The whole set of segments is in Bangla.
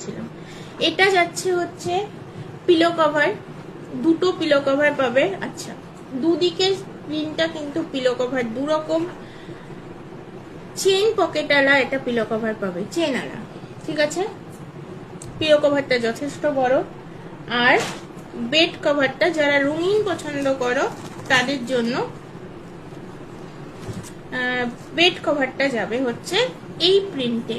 বলেছিলাম। এটা যাচ্ছে হচ্ছে পিলো কভার, দুটো পিলো কভার পাবে। আচ্ছা, দুদিকে প্রিন্টটা কিন্তু পিলো কভার দু রকম। চেন পকেট আলা এটা পিলো কভার পাবে, চেন আলা, ঠিক আছে। পিলো কভারটা যথেষ্ট বড়। আর বেড কভারটা যারা রঙিন পছন্দ করো তাদের জন্য বেড কভারটা যাবে হচ্ছে এই প্রিন্টে।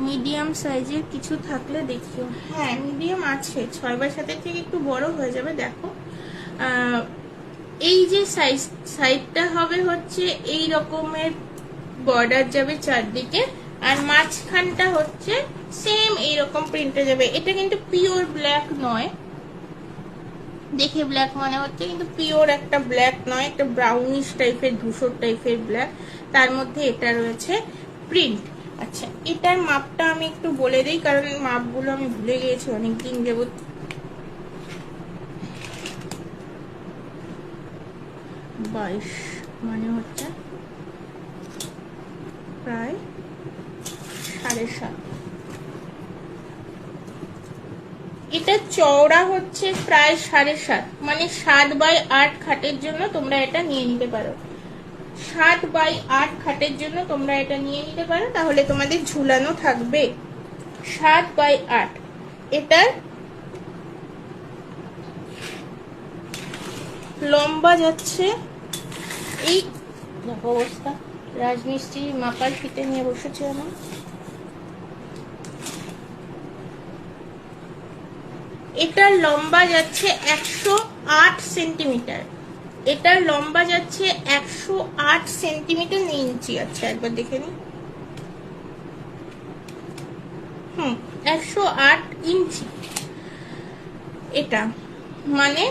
মিডিয়াম সাইজের কিছু থাকলে দেখিও। হ্যাঁ, মিডিয়াম আছে, 6x7 থেকে একটু বড় হয়ে যাবে। দেখো এই যে সাইডটা হবে হচ্ছে এই রকমের বর্ডার যাবে চারদিকে, আর মাঝখানটা হচ্ছে সেম এইরকম প্রিন্টে যাবে। এটা কিন্তু পিওর ব্ল্যাক নয়, দেখে ব্ল্যাক মনে হচ্ছে কিন্তু পিওর একটা ব্ল্যাক নয়, একটা ব্রাউনিশ টাইপের ধূসর টাইপের ব্ল্যাক, তার মধ্যে এটা রয়েছে প্রিন্ট। আচ্ছা, এটার মাপটা আমি একটু বলে দিই, কারণ মাপগুলো আমি ভুলে গিয়েছি অনেকদিন যাবত। 22 মানে হচ্ছে প্রায় 7.5। এটা চওড়া হচ্ছে প্রায় 7.5, মানে 7x8 খাটের জন্য তোমরা এটা নিয়ে নিতে পারো। 7x8 খাটের জন্য তোমরা এটা নিয়ে নিতে পারো, তাহলে তোমাদের ঝুলানো থাকবে। 7x8। এটার লম্বা যাচ্ছে এই অবস্থা, রাজমিস্ত্রি মাপার ফিতে নিয়ে বসেছে আমার। এটার লম্বা যাচ্ছে 108 সেন্টিমিটার। এটার লম্বা যাচ্ছে 108 সেন্টিমিটার, ইঞ্চি। আচ্ছা, একবার দেখে নি। 108 ইঞ্চি। এটা মানে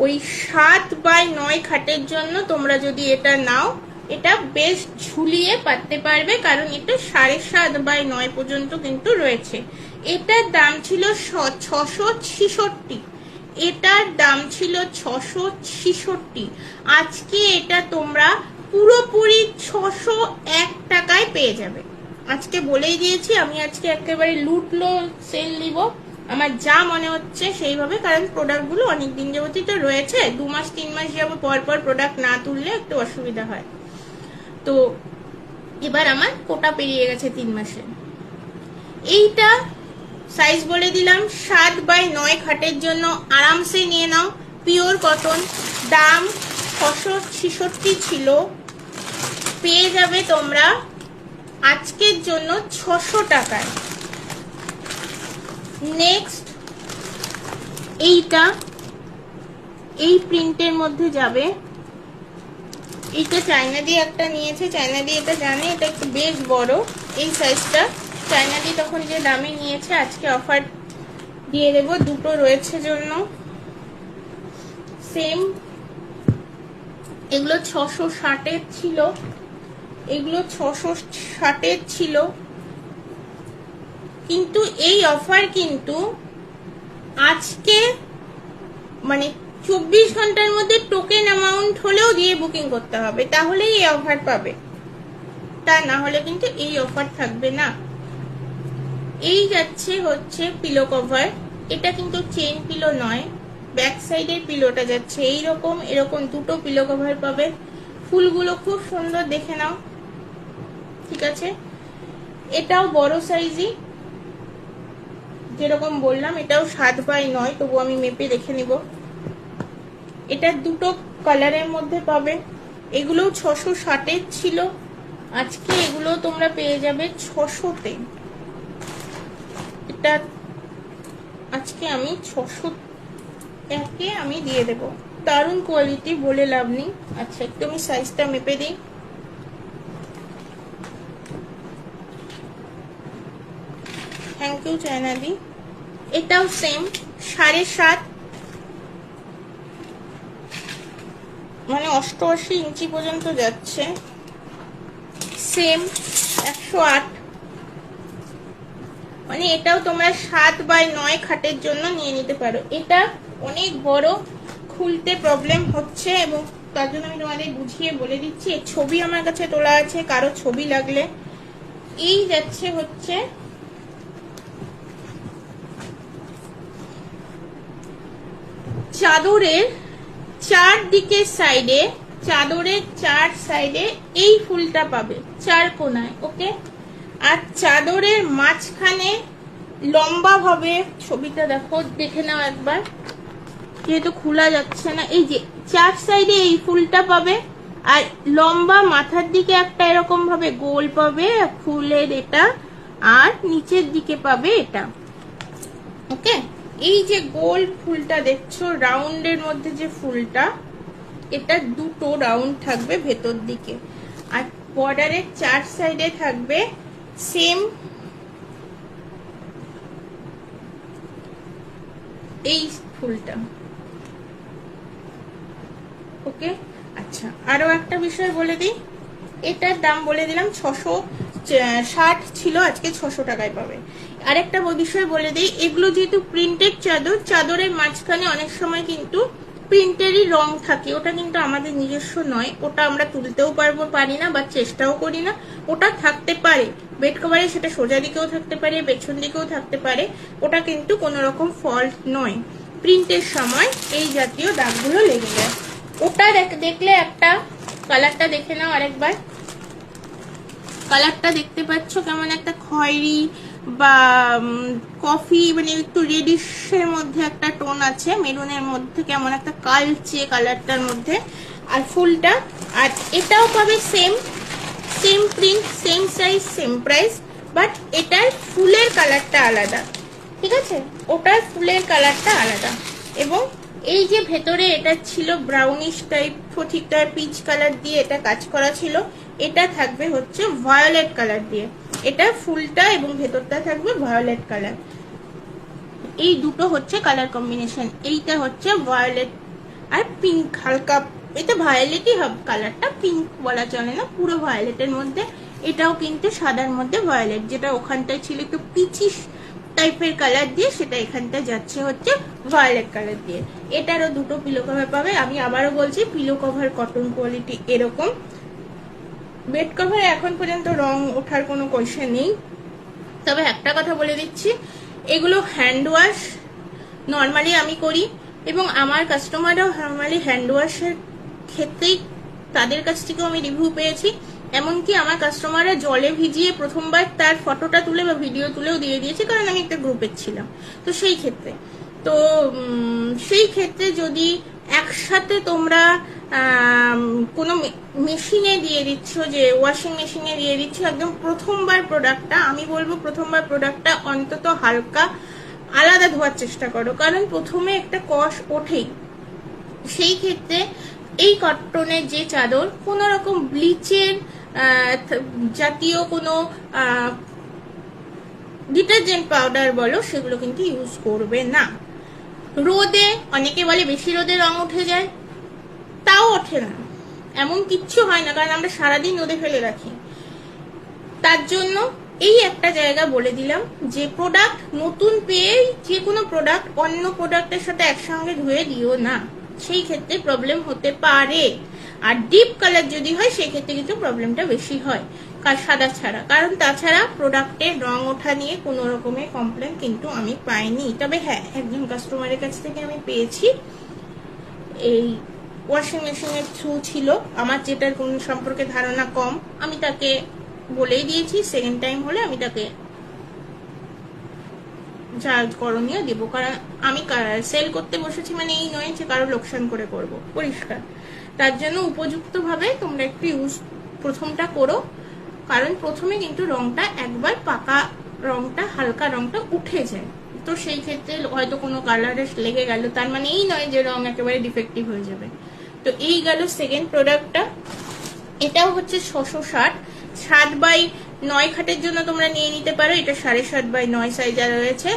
ওই 7x9 খাটের জন্য তোমরা যদি এটা নাও, এটা বেশ ঝুলিয়ে পাততে পারবে, কারণ এটা 7.5x9 পর্যন্ত কিন্তু রয়েছে। এটার দাম ছিল 666। এটার দাম ছিল 666। আজকে এটা তোমরা পুরোপুরি 601 টাকায় পেয়ে যাবে। আজকে বলেই দিয়েছি, আমি আজকে একেবারে লুটলো সেল দিব আমার যা মনে হচ্ছে সেইভাবে, কারণ প্রোডাক্টগুলো অনেক দিন যাবতই তো রয়েছে। 2 মাস 3 মাস যাব পর পর প্রোডাক্ট না তুললে একটু অসুবিধা হয়। তো এবার আমার কোটা পেরিয়ে গেছে 3 মাসে। এইটা সাইজ বলে দিলাম, 7x9 খাটের জন্য আরামসে নিয়ে নাও, পিওর কটন। দাম 666 ছিল, পেয়ে যাবে তোমরা আজকের জন্য 600 টাকায়। নেক্সট এইটা এই প্রিন্টের মধ্যে যাবে। এইটা চায়না দিয়ে একটা নিয়েছে, চায়না দিয়ে এটা জানে, এটা একটু বেশ বড় এই সাইজটা। চায়না দিয়ে তখন যে দামে নিয়েছে আজকে অফার দিয়ে দেবো, দুটো রয়েছে জন্য সেম। এগুলো 660-এর ছিল, এগুলো 660-এর ছিল, কিন্তু এই অফার কিন্তু আজকে মানে 24 ঘন্টার মধ্যে টোকেন অ্যামাউন্ট হলেও দিয়ে বুকিং করতে হবে, তাহলেই এই অফার পাবে, তা না হলে কিন্তু এই অফার থাকবে না। এই যাচ্ছে হচ্ছে পিলো কভার। এটা কিন্তু চেন পিলো নয়, ব্যাক সাইডের পিলোটা যাচ্ছে এইরকম। এরকম দুটো পিলো কভার পাবে। ফুলগুলো খুব সুন্দর, দেখে নাও, ঠিক আছে। এটাও বড় সাইজই, যেরকম বললাম এটাও 7x9, তবু আমি মেপে দেখে নিব। এটা দুটো কালারের মধ্যে পাবে। এগুলো 660-এর ছিল, আজকে এগুলো তোমরা পেয়ে যাবে 600-তে। এটা আজকে আমি 601-এ আমি দিয়ে দেব। দারুণ কোয়ালিটি, বলে লাভ নেই। আচ্ছা, একটু আমি সাইজটা মেপে দিই। থ্যাংক ইউ চায়না দি। এটাও সেম 7.5, মানে 88 ইঞ্চি পর্যন্ত যাচ্ছে। সেম 108, মানে এটাও তোমরা 7x9 খাটের জন্য নিয়ে নিতে পারো। এটা অনেক বড়, খুলতে প্রবলেম হচ্ছে, এবং তার জন্য আমি তোমাদের বুঝিয়ে বলে দিচ্ছি। ছবি আমার কাছে তোলা আছে, কারো ছবি লাগলে। এই যাচ্ছে হচ্ছে চাদরের চারদিকের সাইডে, চাদরের চার সাইডে এই ফুলটা পাবে চার কোনায়, ওকে। আর চাদরের মাঝখানে লম্বা ভাবে, ছবিটা দেখো, দেখে নাও একবার, যেহেতু খোলা যাচ্ছে না, এই যে চার সাইডে এই ফুলটা পাবে, আর লম্বা মাথার দিকে একটা এরকম ভাবে গোল পাবে ফুলের এটা, আর নিচের দিকে পাবে এটা, ওকে। এই যে গোল ফুলটা দেখছো রাউন্ডের মধ্যে যে ফুলটা, এটা দুটো রাউন্ড থাকবে ভেতর দিকে, আর বর্ডারের চার সাইডে থাকবে সেম এই ফুলটা, ওকে। আচ্ছা, আরো একটা বিষয় বলে দিই, এটার দাম বলে দিলাম 660 ছিল, আজকে 600 টাকায় পাবে। আরেকটা বিষয় বলে দিই, এগুলো যেহেতু প্রিন্টেড চাদর, চাদরের মাঝখানে অনেক সময় কিন্তু প্রিন্টেরই রং থাকে, ওটা কিন্তু আমাদের নিজস্ব নয়, ওটা আমরা তুলতেও পারি না বা চেষ্টাও করি না, ওটা থাকতে পারে বেড কভারে, সেটা সোজা দিকেও থাকতে পারে, পেছন দিকেও থাকতে পারে, ওটা কিন্তু কোনো রকম ফল্ট নয়। প্রিন্টের সময় এই জাতীয় দাগগুলো লেগে যায়। ওটা দেখলে একটা কালারটা দেখে নাও আরেকবার, কালারটা দেখতে পাচ্ছ কেমন একটা খয়েরি বা কফি, মানে একটু রেডিশের মধ্যে একটা টোন আছে, মেরুনের মধ্যে কেমন একটা কালচে কালারটার মধ্যে, আর ফুলটা, আর এটাও পাবে same same print, same size, same price, but এটার ফুলের কালারটা আলাদা, ঠিক আছে, ওটার ফুলের কালারটা আলাদা। এবং এই যে ভেতরে এটা ছিল ব্রাউনিশ টাইপ, ঠিকঠাক পিচ কালার দিয়ে এটা কাজ করা ছিল, এটা থাকবে হচ্ছে ভায়োলেট কালার দিয়ে, এটা ফুলটা এবং ভেতরটা থাকবে ভায়োলেট কালার। এই দুটো হচ্ছে কালার কম্বিনেশন, এইটা হচ্ছে ভায়োলেট আর পিঙ্ক, হালকা এটা ভায়োলেটই হবে কালারটা, পিঙ্ক বলা চলে না, পুরো ভায়োলেটের মধ্যে। এটাও কিন্তু সাদার মধ্যে ভায়োলেট, যেটা ওখানটায় ছিল একটু পিচিশ টাইপের কালার দিয়ে, সেটা এখানটা যাচ্ছে হচ্ছে ভায়োলেট কালার দিয়ে। এটারও দুটো পিলো কভার পাবে। আমি আবারও বলছি, পিলো কভার কটন কোয়ালিটি এরকম। বেড কভারে এখন পর্যন্ত রং ওঠার কোনো কোয়েশ্চেন নেই, তবে একটা কথা বলে দিচ্ছি, এগুলো হ্যান্ড ওয়াশ নর্মালি আমি করি, এবং আমার কাস্টমাররাও নর্মালি হ্যান্ড ওয়াশের ক্ষেত্রেই তাদের কাছ থেকেও আমি রিভিউ পেয়েছি। এমনকি আমার কাস্টমাররা জলে ভিজিয়ে প্রথমবার তার ফটোটা তুলে বা ভিডিও তুলেও দিয়ে দিয়েছে, কারণ আমি একটা গ্রুপের ছিলাম। তো সেই ক্ষেত্রে যদি একসাথে তোমরা কোনো মেশিনে দিয়ে দিচ্ছ, যে ওয়াশিং মেশিনে দিয়ে দিচ্ছ একদম প্রথমবার প্রোডাক্টটা, আমি বলবো প্রথমবার প্রোডাক্টটা অন্তত হালকা আলাদা ধোয়ার চেষ্টা করো, কারণ প্রথমে একটা কষ ওঠেই। সেই ক্ষেত্রে এই কটনের যে চাদর, কোনো রকম ব্লিচের জাতীয় কোনো ডিটারজেন্ট পাউডার বলো, সেগুলো কিন্তু ইউজ করবে না। রোদে অনেকে বলে বেশি রোদে রং উঠে যায়, তাও ওঠে না, এমন কিচ্ছু হয় না, কারণ আমরা সারাদিন রোদে ফেলে রাখি। তার জন্য এই একটা জায়গা বলে দিলাম, যে প্রোডাক্ট নতুন পেয়ে যে কোনো প্রোডাক্ট অন্য প্রোডাক্টের সাথে একসঙ্গে ধুয়ে দিও না, সেই ক্ষেত্রে প্রবলেম হতে পারে। আর ডিপ কালার যদি হয় সেই ক্ষেত্রে কিন্তু প্রবলেমটা বেশি হয় সাদা ছাড়া, কারণ তাছাড়া প্রোডাক্টের রং ওঠা নিয়ে কোনো রকমের কমপ্লেন কিন্তু আমি পাইনি। তবে হ্যাঁ, একজন কাস্টমারের কাছ থেকে আমি পেয়েছি, এই ওয়াশিং মেশিনের থ্রু ছিল, আমার যেটার কোন সম্পর্কে ধারণা কম, আমি তাকে বলেই দিয়েছি, সেকেন্ড টাইম হলে আমি তাকে যা করণীয় দেবো, কারণ আমি সেল করতে বসেছি মানে এই নয় যে কারো লোকসান করে করব, পরিষ্কার। তার জন্য উপযুক্তভাবে তোমরা একটু ইউজ প্রথমটা করো, কারণ প্রথমে কিন্তু রংটা একবার পাকা রংটা, হালকা রংটা উঠে যায়, তো সেই ক্ষেত্রে হয়তো কোনো কালারে লেগে গেল, তার মানে এই নয় যে রং একেবারে ডিফেক্টিভ হয়ে যাবে। তো এই গেল সেকেন্ড প্রোডাক্টটা, এটাও হচ্ছে 660, 7x9 খাটের জন্য তোমরা নিয়ে নিতে পারো, এটা 7.5x9 সাইজে রয়েছে।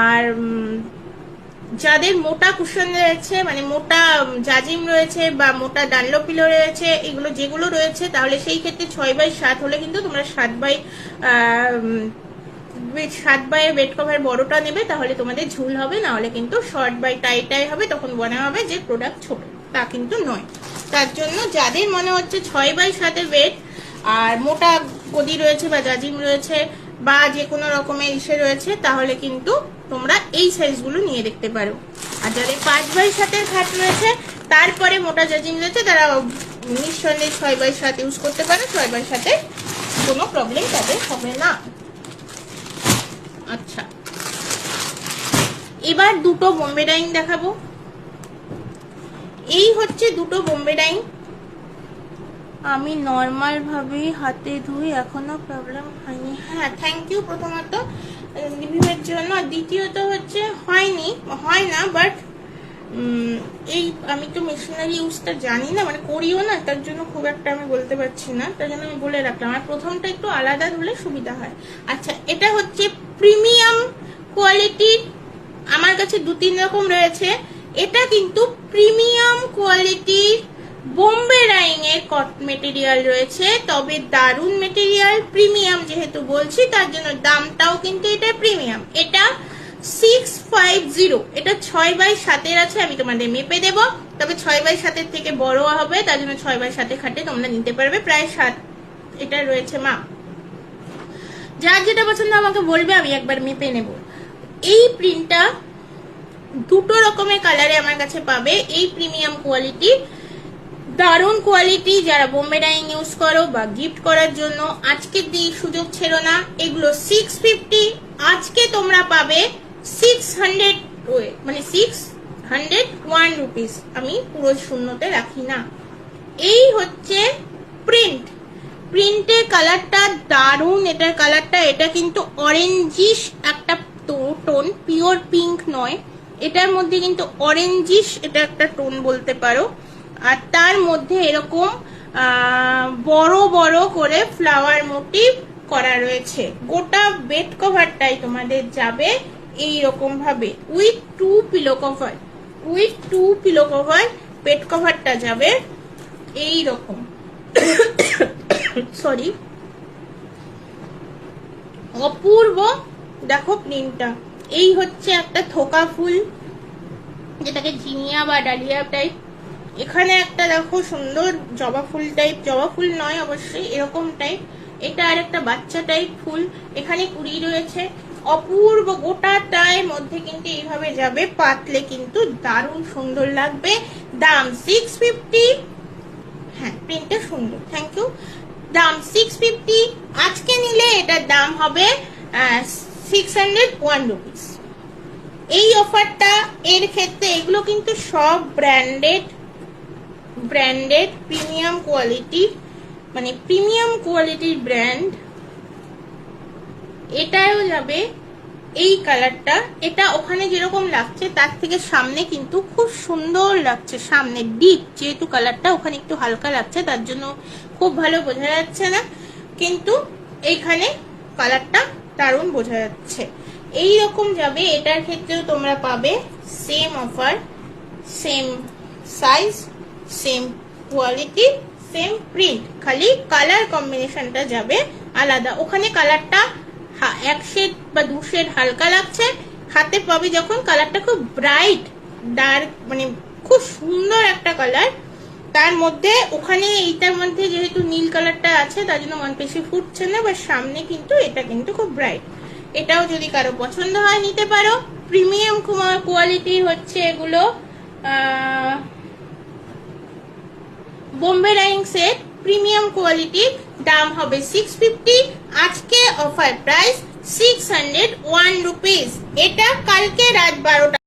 আর যাদের মোটা কুশন রয়েছে, মানে মোটা জাজিম রয়েছে বা মোটা ডানলো পিলো রয়েছে, এগুলো যেগুলো রয়েছে, তাহলে সেই ক্ষেত্রে 6x7 হলে কিন্তু তোমরা 7x বেড কভার বড়টা নেবে, তাহলে তোমাদের ঝুল হবে, না হলে কিন্তু শর্ট বাই টাই হবে, তখন মনে হবে যে প্রোডাক্ট ছোট, তা কিন্তু নয়। তার জন্য যাদের মনে হচ্ছে 6x7 বেড আর মোটা গদি রয়েছে বা জাজিম রয়েছে, বা যে কোনো রকমের ইসে রয়েছে, তাহলে কিন্তু তোমরা এই সাইজগুলো নিয়ে দেখতে পারো। আর যাদের 5x7 খাট রয়েছে, তারপরে মোটা জাজিং রয়েছে, তারা নিঃসন্দেহে 6x7 ইউজ করতে পারে। 6x7 কোনো প্রবলেম তাদের হবে না। আচ্ছা, এবার দুটো বোম্বে ডাইং দেখাবো। এই হচ্ছে দুটো বোম্বে ডাইং। আমি নর্মাল ভাবেই হাতে ধুই, এখনো প্রবলেম হয়নি। হ্যাঁ, থ্যাংক ইউ প্রথমত রিভিউয়ের জন্য। আর দ্বিতীয়ত হচ্ছে হয়নি, হয় না, বাট এই আমি তো মেশিনারি ইউজটা জানি না, মানে করিও না, তার জন্য খুব একটা আমি বলতে পারছি না, তার জন্য আমি বলে রাখলাম। আর প্রথমটা একটু আলাদা ধরলে সুবিধা হয়। আচ্ছা, এটা হচ্ছে প্রিমিয়াম কোয়ালিটির, আমার কাছে 2-3 রকম রয়েছে। এটা কিন্তু প্রিমিয়াম কোয়ালিটির বোম্বে ডাইং এর কট মেটেরিয়াল রয়েছে, তবে দারুন মেটেরিয়াল। প্রিমিয়াম যেহেতু বলছি, তার জন্য দামটাও কিন্তু এটা প্রিমিয়াম। এটা 650, এটা 6x7 আছে, আমি তোমাদের মেপে দেবো, তবে 6x7 থেকে বড় হবে, তার জন্য 6x7 খাটে তোমরা নিতে পারবে, প্রায় 7 এটা রয়েছে মাপ। যার যেটা পছন্দ আমাকে বলবে, আমি একবার মেপে নেব। এই প্রিন্টটা দুটো রকমের কালারে আমার কাছে পাবে। এই প্রিমিয়াম কোয়ালিটি, দারুণ কোয়ালিটি। যারা বোম্বে ডাইং ইউজ করো বা গিফট করার জন্য, আজকের দিন সুযোগ ছেড়ো না। এগুলো 650, আজকে তোমরা পাবে 600, মানে 601 রুপিস। আমি পুরো শূন্যতে রাখি না। এই হচ্ছে প্রিন্ট। প্রিন্টের কালারটা দারুণ। এটার কালারটা, এটা কিন্তু অরেঞ্জিশ একটা টোন, পিওর পিঙ্ক নয়, এটার মধ্যে কিন্তু অরেঞ্জিশ এটা একটা টোন বলতে পারো। আর তার মধ্যে এরকম বড় বড় করে ফ্লাওয়ার মোটিভ করা রয়েছে। গোটা বেড কভারটাই তোমাদের যাবে এই রকম ভাবে, উইথ 2 পিলো কভার। বেড কভারটা যাবে এই রকম। সরি, অপূর্ব। দেখো প্রিন্টটা, এই হচ্ছে একটা থোকা ফুল, যেটাকে জিনিয়া বা ডালিয়া টাইপ। এখানে একটা দেখো সুন্দর জবা ফুল টাইপ, জবা ফুল নয় অবশ্যই, এরকম টাইপ। এটা আর একটা বাচ্চা টাইপ ফুল। এখানে কুড়ি রয়েছে, অপূর্ব। গোটাটার মধ্যে কিন্তু এইভাবে যাবে, পাতলে কিন্তু দারুণ সুন্দর লাগবে। দাম 650। হ্যাঁ, প্রিন্টটা সুন্দর, থ্যাংক ইউ। দাম 650। আজকে নিলে এটার দাম হবে 601 রুপিস। এই অফারটা এর ক্ষেত্রে, এগুলো কিন্তু সব ব্র্যান্ডেড প্রিমিয়াম কোয়ালিটি, মানে প্রিমিয়াম কোয়ালিটির ব্র্যান্ড। এটাও যাবে এই কালারটা। এটা ওখানে যেরকম লাগছে তার থেকে সামনে কিন্তু খুব সুন্দর লাগছে। সামনে ডিপ যেহেতু কালারটা, ওখানে একটু হালকা লাগছে, তার জন্য খুব ভালো বোঝা যাচ্ছে না, কিন্তু এইখানে কালারটা দারুণ বোঝা যাচ্ছে। এই রকম যাবে। এটার ক্ষেত্রেও তোমরা পাবে same offer, same size, same quality, same print, খালি কালার কম্বিনেশনটা যাবে আলাদা। ওখানে কালারটা 1 শেড বা 2 শেড হালকা লাগছে, হাতে পাবে যখন কালারটা খুব ব্রাইট ডার্ক, মানে খুব সুন্দর একটা কালার। তার মধ্যে ওখানে এইটার মধ্যে যেহেতু নীল কালারটা আছে, তার জন্য মন বেশি ফুটছে না, বা সামনে কিন্তু এটা কিন্তু খুব ব্রাইট। এটাও যদি কারো পছন্দ হয় নিতে পারো। প্রিমিয়াম কোয়ালিটির হচ্ছে এগুলো বোম্বে ডাইং সেট, প্রিমিয়াম কোয়ালিটির। দাম হবে 650। আজকে অফার প্রাইস 601 রুপিস। এটা কালকে রাত 12টা।